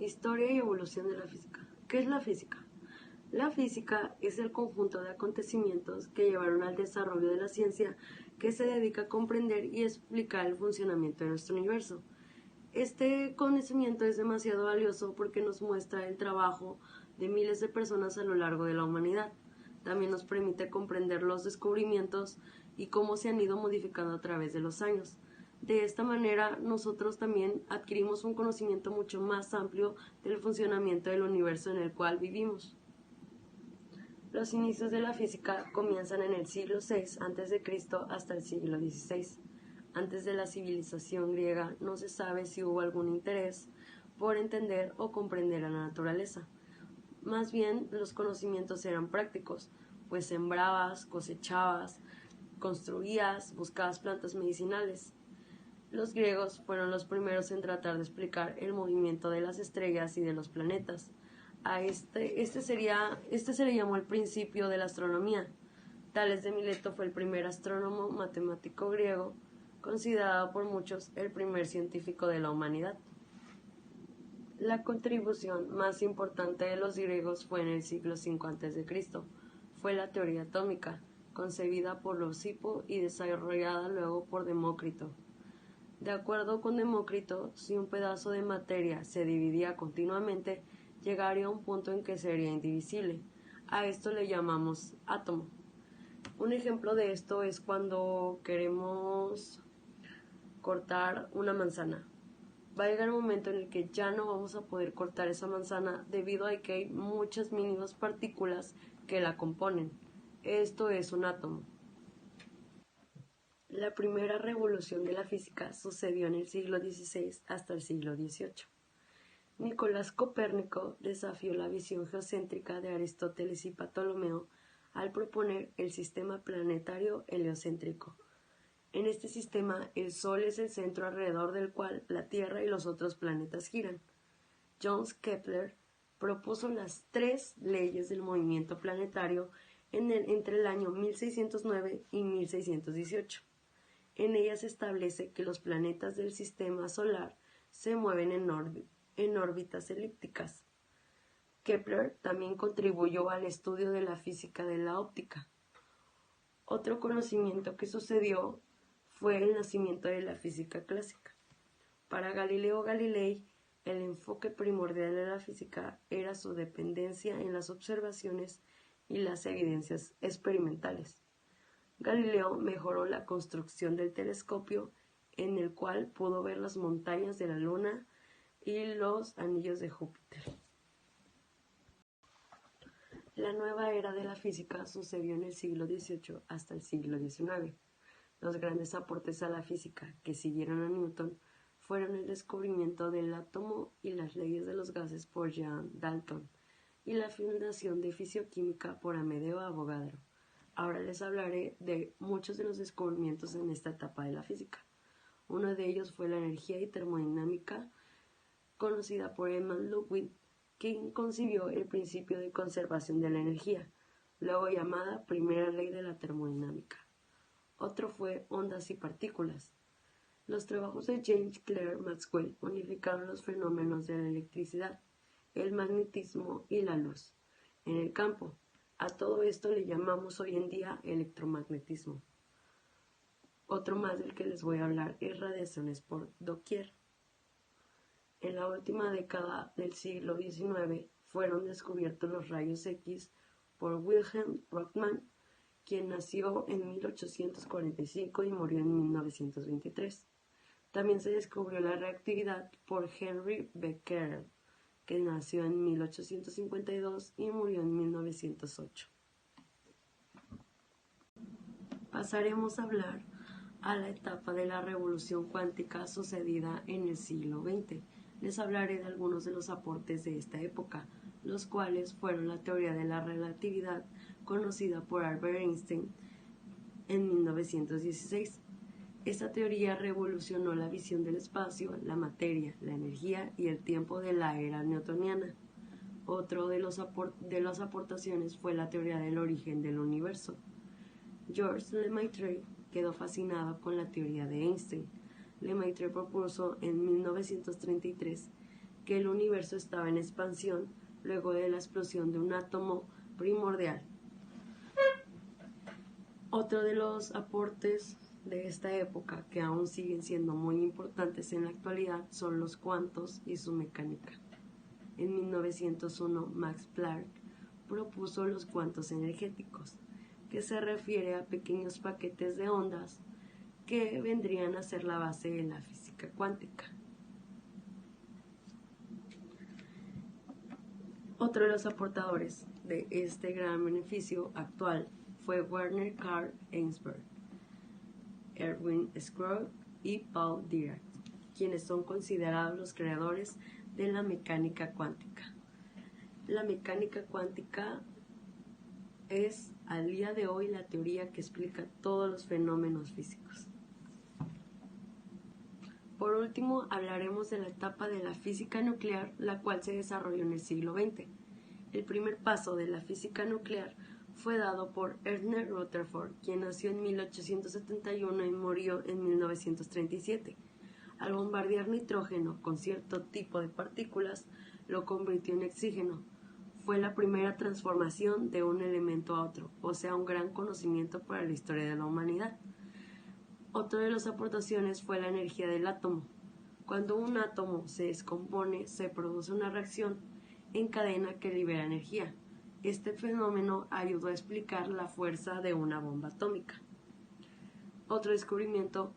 Historia y evolución de la física. ¿Qué es la física? La física es el conjunto de acontecimientos que llevaron al desarrollo de la ciencia que se dedica a comprender y explicar el funcionamiento de nuestro universo. Este conocimiento es demasiado valioso porque nos muestra el trabajo de miles de personas a lo largo de la humanidad. También nos permite comprender los descubrimientos y cómo se han ido modificando a través de los años. De esta manera, nosotros también adquirimos un conocimiento mucho más amplio del funcionamiento del universo en el cual vivimos. Los inicios de la física comienzan en el siglo VI a.C. hasta el siglo XVI. Antes de la civilización griega no se sabe si hubo algún interés por entender o comprender la naturaleza. Más bien, los conocimientos eran prácticos, pues sembrabas, cosechabas, construías, buscabas plantas medicinales. Los griegos fueron los primeros en tratar de explicar el movimiento de las estrellas y de los planetas. Este se le llamó el principio de la astronomía. Tales de Mileto fue el primer astrónomo matemático griego, considerado por muchos el primer científico de la humanidad. La contribución más importante de los griegos fue en el siglo V a.C. Fue la teoría atómica, concebida por Leucipo y desarrollada luego por Demócrito. De acuerdo con Demócrito, si un pedazo de materia se dividía continuamente, llegaría a un punto en que sería indivisible. A esto le llamamos átomo. Un ejemplo de esto es cuando queremos cortar una manzana. Va a llegar un momento en el que ya no vamos a poder cortar esa manzana debido a que hay muchas mínimas partículas que la componen. Esto es un átomo. La primera revolución de la física sucedió en el siglo XVI hasta el siglo XVIII. Nicolás Copérnico desafió la visión geocéntrica de Aristóteles y Ptolomeo al proponer el sistema planetario heliocéntrico. En este sistema, el Sol es el centro alrededor del cual la Tierra y los otros planetas giran. Johannes Kepler propuso las 3 leyes del movimiento planetario entre el año 1609 y 1618. En ellas se establece que los planetas del sistema solar se mueven en órbitas elípticas. Kepler también contribuyó al estudio de la física de la óptica. Otro conocimiento que sucedió fue el nacimiento de la física clásica. Para Galileo Galilei, el enfoque primordial de la física era su dependencia en las observaciones y las evidencias experimentales. Galileo mejoró la construcción del telescopio, en el cual pudo ver las montañas de la Luna y los anillos de Júpiter. La nueva era de la física sucedió en el siglo XVIII hasta el siglo XIX. Los grandes aportes a la física que siguieron a Newton fueron el descubrimiento del átomo y las leyes de los gases por Jean Dalton y la fundación de fisioquímica por Amedeo Avogadro. Ahora les hablaré de muchos de los descubrimientos en esta etapa de la física. Uno de ellos fue la energía y termodinámica, conocida por Edmund Ludwig, quien concibió el principio de conservación de la energía, luego llamada primera ley de la termodinámica. Otro fue ondas y partículas. Los trabajos de James Clerk Maxwell unificaron los fenómenos de la electricidad, el magnetismo y la luz en el campo. A todo esto le llamamos hoy en día electromagnetismo. Otro más del que les voy a hablar es radiaciones por doquier. En la última década del siglo XIX fueron descubiertos los rayos X por Wilhelm Röntgen, quien nació en 1845 y murió en 1923. También se descubrió la reactividad por Henry Becquerel, que nació en 1852 y murió en 1908. Pasaremos a hablar a la etapa de la revolución cuántica sucedida en el siglo XX. Les hablaré de algunos de los aportes de esta época, los cuales fueron la teoría de la relatividad conocida por Albert Einstein en 1916. Esta teoría revolucionó la visión del espacio, la materia, la energía y el tiempo de la era newtoniana. Otro de las aportaciones fue la teoría del origen del universo. Georges Lemaitre quedó fascinado con la teoría de Einstein. Lemaitre propuso en 1933 que el universo estaba en expansión luego de la explosión de un átomo primordial. Otro de los aportes de esta época, que aún siguen siendo muy importantes en la actualidad, son los cuantos y su mecánica. En 1901, Max Planck propuso los cuantos energéticos, que se refiere a pequeños paquetes de ondas que vendrían a ser la base de la física cuántica. Otro de los aportadores de este gran beneficio actual fue Werner Karl Heisenberg, Erwin Schrödinger y Paul Dirac, quienes son considerados los creadores de la mecánica cuántica. La mecánica cuántica es al día de hoy la teoría que explica todos los fenómenos físicos. Por último, hablaremos de la etapa de la física nuclear, la cual se desarrolló en el siglo XX. El primer paso de la física nuclear fue dado por Ernest Rutherford, quien nació en 1871 y murió en 1937. Al bombardear nitrógeno con cierto tipo de partículas, lo convirtió en oxígeno. Fue la primera transformación de un elemento a otro, o sea, un gran conocimiento para la historia de la humanidad. Otra de las aportaciones fue la energía del átomo. Cuando un átomo se descompone, se produce una reacción en cadena que libera energía. Este fenómeno ayudó a explicar la fuerza de una bomba atómica. Otro descubrimiento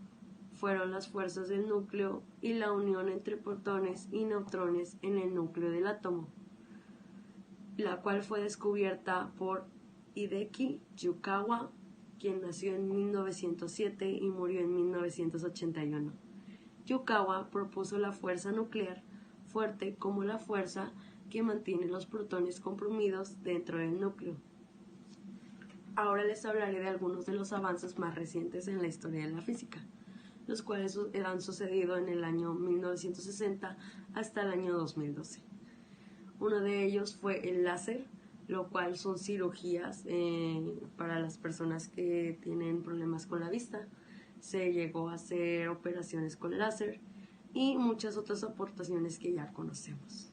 fueron las fuerzas del núcleo y la unión entre protones y neutrones en el núcleo del átomo, la cual fue descubierta por Hideki Yukawa, quien nació en 1907 y murió en 1981. Yukawa propuso la fuerza nuclear fuerte como la fuerza que mantiene los protones comprimidos dentro del núcleo. Ahora les hablaré de algunos de los avances más recientes en la historia de la física, los cuales han sucedido en el año 1960 hasta el año 2012. Uno de ellos fue el láser, lo cual son cirugías para las personas que tienen problemas con la vista. Se llegó a hacer operaciones con láser y muchas otras aportaciones que ya conocemos.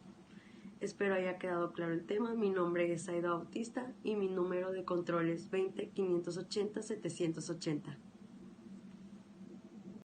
Espero haya quedado claro el tema. Mi nombre es Aida Bautista y mi número de control es 20 580 780.